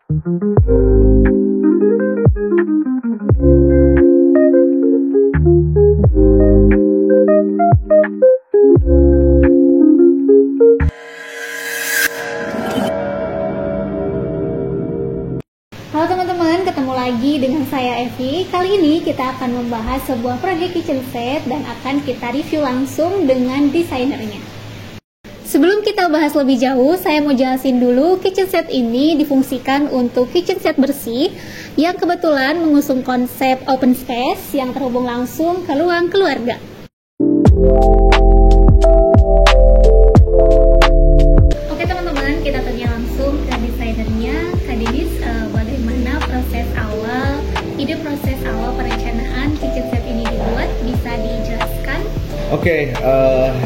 Halo teman-teman, ketemu lagi dengan saya Evi. Kali ini kita akan membahas sebuah proyek kitchen set dan akan kita review langsung dengan desainernya. Sebelum kita bahas lebih jauh, saya mau jelasin dulu kitchen set ini difungsikan untuk kitchen set bersih yang kebetulan mengusung konsep open space yang terhubung langsung ke ruang keluarga. Oke teman-teman, kita tanya langsung ke desainernya, Kak Denis. Bagaimana ide proses awal perencanaan kitchen set ini dibuat, bisa dijelaskan? Oke,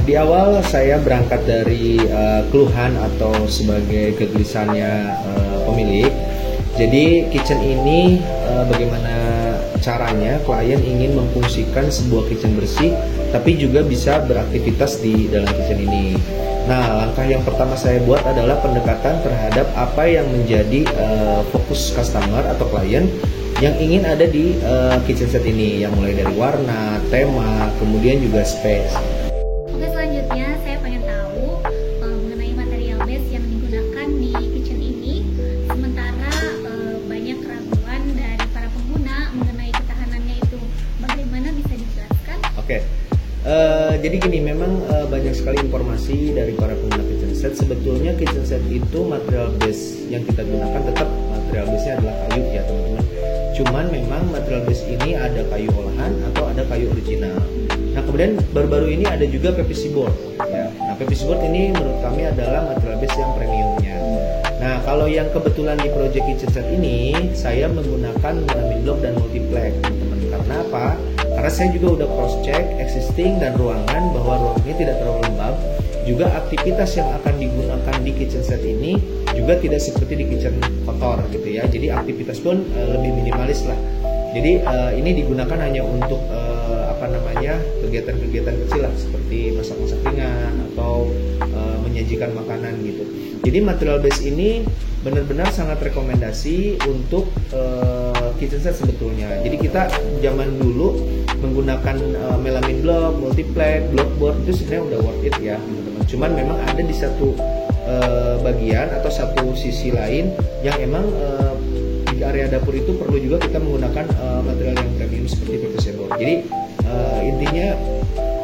di awal saya berangkat dari keluhan atau sebagai kegelisahannya pemilik. Jadi kitchen ini bagaimana caranya klien ingin memfungsikan sebuah kitchen bersih, tapi juga bisa beraktivitas di dalam kitchen ini. Nah, langkah yang pertama saya buat adalah pendekatan terhadap apa yang menjadi fokus customer atau klien yang ingin ada di kitchen set ini, yang mulai dari warna, tema, kemudian juga space. Oke, selanjutnya saya pengen tahu mengenai material base yang digunakan di kitchen ini. Sementara banyak keraguan dari para pengguna mengenai ketahanannya itu, bagaimana bisa dijelaskan? Oke, jadi gini, memang banyak sekali informasi dari para pengguna kitchen set. Sebetulnya kitchen set itu material base yang kita gunakan tetap material base-nya adalah kayu ya teman-teman. Cuman memang material base ini ada kayu olahan atau ada kayu original. Nah, kemudian baru-baru ini ada juga PVC board ya. Nah, PVC board ini menurut kami adalah material base yang premiumnya. Nah, kalau yang kebetulan di project kitchen set ini saya menggunakan melamine block dan multiplex teman-teman. Karena apa? Karena saya juga udah cross check existing dan ruangan bahwa ruangan ini tidak terlalu lembab. Juga aktivitas yang akan digunakan di kitchen set ini juga tidak seperti di kitchen kotor gitu ya. Jadi aktivitas pun lebih minimalis lah. Jadi ini digunakan hanya untuk kegiatan-kegiatan kecil lah, seperti masak-masak ringan atau menyajikan makanan gitu. Jadi material base ini benar-benar sangat rekomendasi untuk kitchen set sebetulnya. Jadi kita zaman dulu menggunakan melamine block, multiplex, blockboard itu sebenarnya udah worth it ya teman-teman. Cuman memang ada di satu bagian atau satu sisi lain yang emang di area dapur itu perlu juga kita menggunakan material yang premium seperti PVC board. Jadi intinya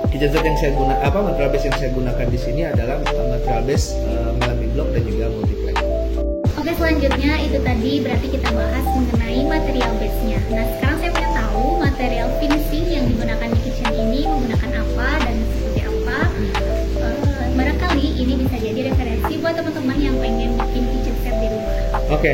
kitchen set yang saya gunakan, material base yang saya gunakan di sini adalah material base melamine block dan juga multiplex. Oke, selanjutnya itu tadi berarti kita bahas mengenai material base-nya. Nah, sekarang saya pengen tahu material finishing yang digunakan di kitchen ini menggunakan apa dan seperti apa. Barangkali ini bisa jadi referensi buat teman-teman yang pengen bikin kitchen set di rumah. Oke.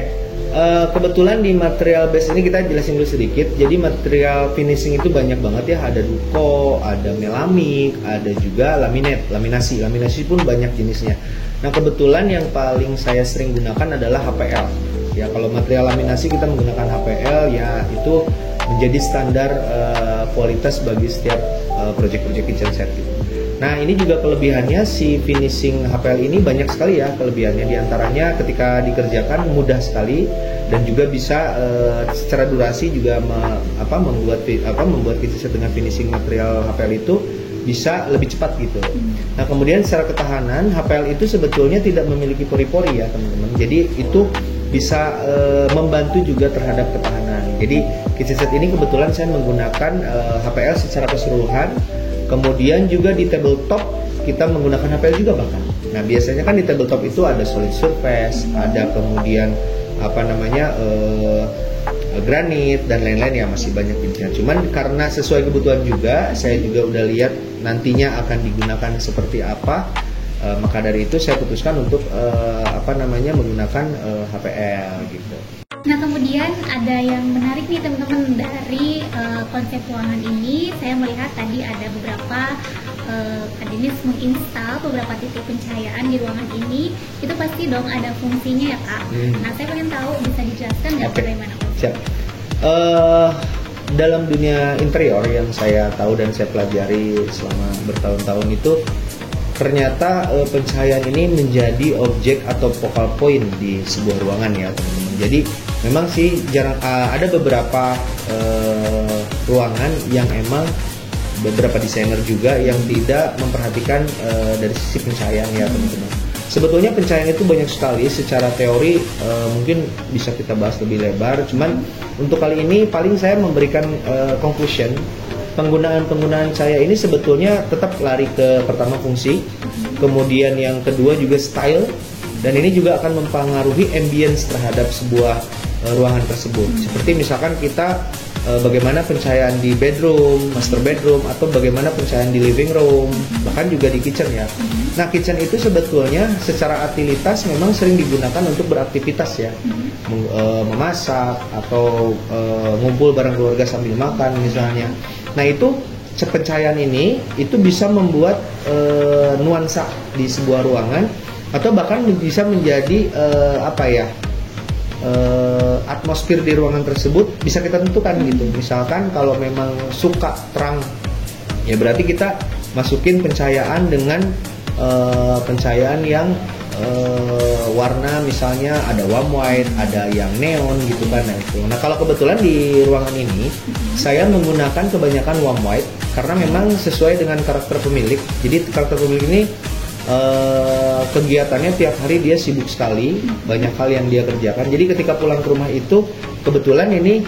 Kebetulan di material base ini kita jelasin dulu sedikit. Jadi material finishing itu banyak banget ya. Ada duko, ada melamik, ada juga laminasi. Laminasi pun banyak jenisnya. Nah, kebetulan yang paling saya sering gunakan adalah HPL. Ya, kalau material laminasi kita menggunakan HPL, ya itu menjadi standar kualitas bagi setiap project-project kitchen set gitu. Nah, ini juga kelebihannya, si finishing HPL ini banyak sekali ya kelebihannya. Di antaranya ketika dikerjakan mudah sekali dan juga bisa secara durasi juga membuat kitchen set dengan finishing material HPL itu bisa lebih cepat gitu. Nah, kemudian secara ketahanan HPL itu sebetulnya tidak memiliki pori-pori ya teman-teman. Jadi itu bisa membantu juga terhadap ketahanan. Jadi kitchen set ini kebetulan saya menggunakan HPL secara keseluruhan. Kemudian juga di tabletop kita menggunakan HPL juga bahkan. Nah, biasanya kan di tabletop itu ada solid surface, ada kemudian granit dan lain-lain ya, masih banyak jenisnya. Cuman karena sesuai kebutuhan juga, saya juga udah lihat nantinya akan digunakan seperti apa, maka dari itu saya putuskan untuk menggunakan HPL gitu. Nah, kemudian ada yang menarik nih teman-teman dari konsep ruangan ini. Saya melihat tadi ada beberapa Kak Denis menginstal beberapa titik pencahayaan di ruangan ini. Itu pasti dong ada fungsinya ya Kak. Nah, saya pengen tahu, bisa dijelaskan nggak bagaimana? Siap. Dalam dunia interior yang saya tahu dan saya pelajari selama bertahun-tahun itu, ternyata pencahayaan ini menjadi objek atau focal point di sebuah ruangan ya teman-teman. Jadi memang sih jarang ada beberapa ruangan yang emang beberapa desainer juga yang tidak memperhatikan dari sisi pencahayaan ya teman-teman. Sebetulnya pencahayaan itu banyak sekali secara teori, mungkin bisa kita bahas lebih lebar. Cuman untuk kali ini paling saya memberikan conclusion. Penggunaan cahaya ini sebetulnya tetap lari ke pertama fungsi, kemudian yang kedua juga style, dan ini juga akan mempengaruhi ambience terhadap sebuah ruangan tersebut. Seperti misalkan kita bagaimana pencahayaan di bedroom, master bedroom, atau bagaimana pencahayaan di living room, bahkan juga di kitchen ya. Nah, kitchen itu sebetulnya secara utilitas memang sering digunakan untuk beraktivitas ya, memasak atau ngumpul bareng keluarga sambil makan misalnya. Nah, itu pencahayaan ini itu bisa membuat nuansa di sebuah ruangan, atau bahkan bisa menjadi atmosfer di ruangan tersebut bisa kita tentukan gitu. Misalkan kalau memang suka terang, ya berarti kita masukin pencahayaan dengan pencahayaan yang warna, misalnya ada warm white, ada yang neon gitu kan. Nah, kalau kebetulan di ruangan ini saya menggunakan kebanyakan warm white karena memang sesuai dengan karakter pemilik. Jadi karakter pemilik ini kegiatannya tiap hari dia sibuk sekali, banyak hal yang dia kerjakan. Jadi ketika pulang ke rumah itu kebetulan ini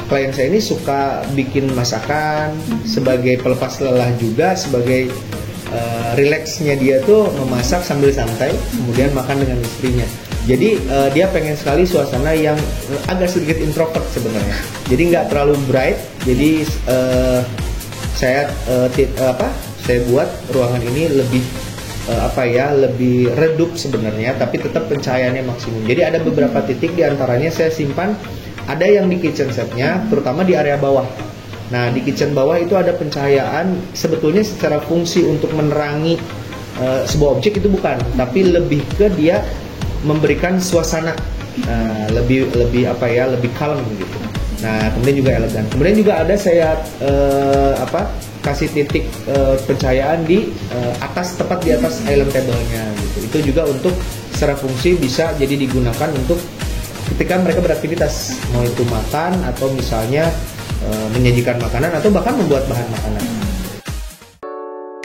klien saya ini suka bikin masakan sebagai pelepas lelah, juga sebagai relaxnya dia tuh memasak sambil santai, kemudian makan dengan istrinya. Jadi dia pengen sekali suasana yang agak sedikit introvert sebenarnya. Jadi nggak terlalu bright. Jadi saya buat ruangan ini lebih lebih redup sebenarnya, tapi tetap pencahayaannya maksimum. Jadi ada beberapa titik diantaranya saya simpan, ada yang di kitchen setnya, terutama di area bawah. Nah, di kitchen bawah itu ada pencahayaan sebetulnya secara fungsi untuk menerangi sebuah objek itu bukan, tapi lebih ke dia memberikan suasana lebih calm gitu. Nah, kemudian juga elegan. Kemudian juga ada saya kasih titik pencahayaan di atas, tepat di atas island table-nya gitu. Itu juga untuk secara fungsi bisa jadi digunakan untuk ketika mereka beraktivitas, mau itu makan atau misalnya menyajikan makanan atau bahkan membuat bahan makanan.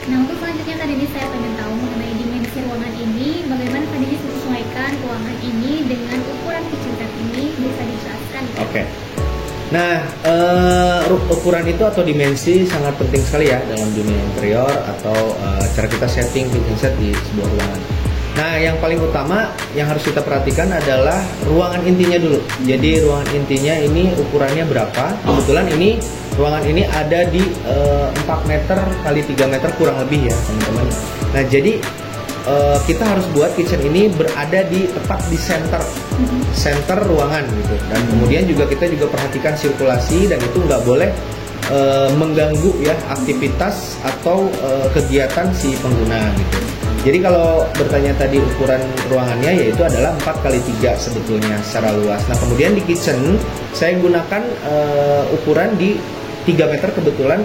Nah, untuk selanjutnya Kak Denis saya pengen tahu mengenai dimensi ruangan ini, bagaimana Kak Denis menyesuaikan ruangan ini dengan ukuran kitchen set ini, bisa dijelaskan? Oke. Nah, ukuran itu atau dimensi sangat penting sekali ya dalam dunia interior atau cara kita setting kitchen set di sebuah ruangan. Nah, yang paling utama yang harus kita perhatikan adalah ruangan intinya dulu. Jadi ruangan intinya ini ukurannya berapa? Kebetulan ini ruangan ini ada di 4 meter kali 3 meter kurang lebih ya teman-teman. Nah, jadi kita harus buat kitchen ini berada di tepat di center ruangan gitu. Dan kemudian juga kita juga perhatikan sirkulasi, dan itu nggak boleh mengganggu ya aktivitas atau kegiatan si pengguna gitu. Jadi kalau bertanya tadi ukuran ruangannya, yaitu adalah 4 kali 3 sebetulnya secara luas. Nah, kemudian di kitchen saya gunakan ukuran di 3 meter kebetulan,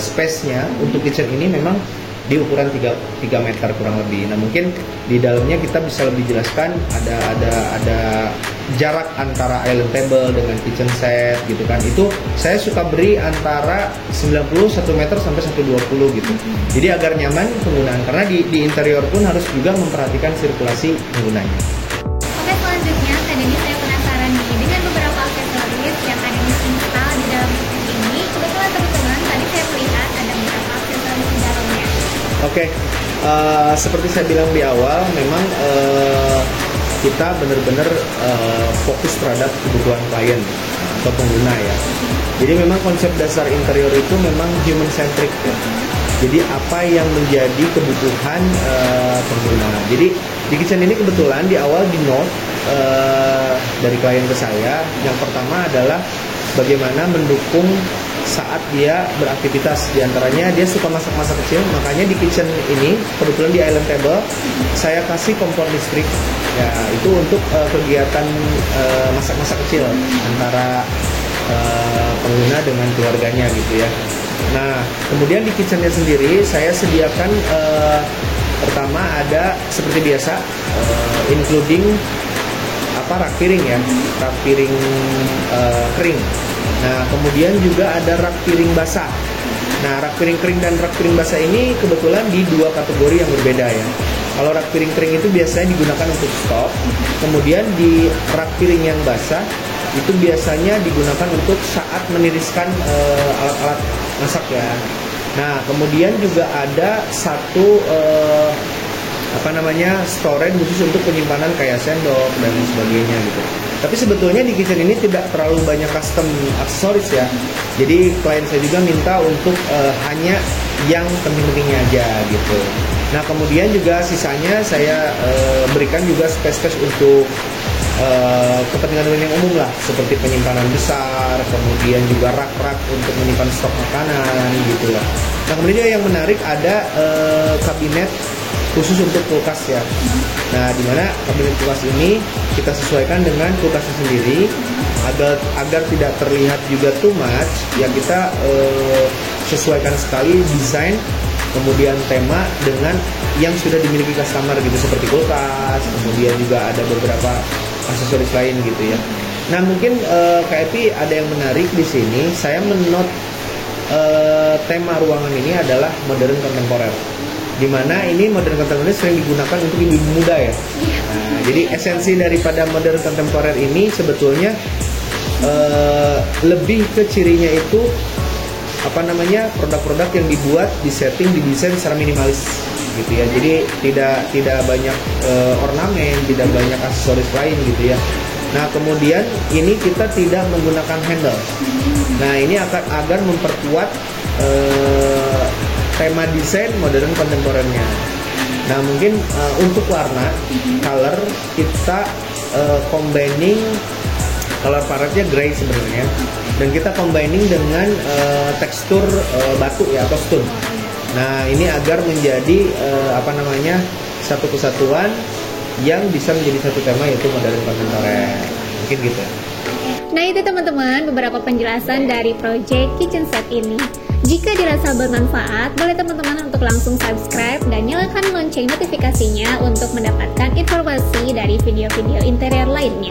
space-nya untuk kitchen ini memang di ukuran 3 meter kurang lebih. Nah, mungkin di dalamnya kita bisa lebih jelaskan ada jarak antara island table dengan kitchen set gitu kan. Itu saya suka beri antara 90 1 meter sampai 120 gitu. Jadi agar nyaman penggunaan, karena di interior pun harus juga memperhatikan sirkulasi penggunanya. Oke, selanjutnya Kak Denis saya penasaran nih dengan beberapa aksesoris yang Kak Denis install di dalam kitchen ini. Kebetulan teman-teman tadi saya melihat ada beberapa aksesoris di dalamnya. Oke, seperti saya bilang di awal, memang kita benar-benar fokus terhadap kebutuhan klien atau pengguna ya. Jadi memang konsep dasar interior itu memang human centric ya. Jadi apa yang menjadi kebutuhan pengguna. Jadi di kitchen ini kebetulan di awal di note dari klien ke saya, yang pertama adalah bagaimana mendukung saat dia beraktivitas. Di antaranya dia suka masak-masak kecil, makanya di kitchen ini kebetulan di island table saya kasih kompor listrik ya, itu untuk kegiatan masak-masak kecil antara pengguna dengan keluarganya gitu ya. Nah, kemudian di kitchennya sendiri saya sediakan pertama ada seperti biasa, including rak piring ya, rak piring kering. Nah, kemudian juga ada rak piring basah. Nah, rak piring kering dan rak piring basah ini kebetulan di dua kategori yang berbeda ya. Kalau rak piring kering itu biasanya digunakan untuk stok, kemudian di rak piring yang basah itu biasanya digunakan untuk saat meniriskan alat-alat masak ya. Nah, kemudian juga ada satu storage khusus untuk penyimpanan kayak sendok dan sebagainya gitu. Tapi sebetulnya di kitchen ini tidak terlalu banyak custom aksesoris ya. Jadi klien saya juga minta untuk hanya yang penting-pentingnya aja gitu. Nah, kemudian juga sisanya saya berikan juga space-space untuk kepentingan yang umum lah, seperti penyimpanan besar, kemudian juga rak-rak untuk menyimpan stok makanan gitu lah. Nah, kemudian juga yang menarik ada kabinet khusus untuk kulkas ya. Nah, dimana kabinet kulkas ini kita sesuaikan dengan kulkasnya sendiri agar tidak terlihat juga too much. Ya, kita sesuaikan sekali desain, kemudian tema dengan yang sudah dimiliki customer gitu, seperti kulkas, kemudian juga ada beberapa aksesoris lain gitu ya. Nah, mungkin Kak Epi ada yang menarik di sini. Saya menot tema ruangan ini adalah modern kontemporer, di mana ini modern kontemporer sering digunakan untuk ibu-ibu muda ya. Nah, jadi esensi daripada modern kontemporer ini sebetulnya lebih ke cirinya itu produk-produk yang dibuat, disetting, didesain secara minimalis gitu ya. Jadi tidak banyak ornamen, tidak banyak aksesoris lain gitu ya. Nah, kemudian ini kita tidak menggunakan handle. Nah, ini agar memperkuat tema desain modern kontemporernya. Nah, mungkin untuk warna, color kita combining color paletnya gray sebenarnya, dan kita combining dengan tekstur batu ya atau stone. Nah, ini agar menjadi satu kesatuan yang bisa menjadi satu tema, yaitu modern kontemporer. Mungkin gitu. Nah, itu teman-teman beberapa penjelasan dari project kitchen set ini. Jika dirasa bermanfaat, boleh teman-teman untuk langsung subscribe dan nyalakan lonceng notifikasinya untuk mendapatkan informasi dari video-video interior lainnya.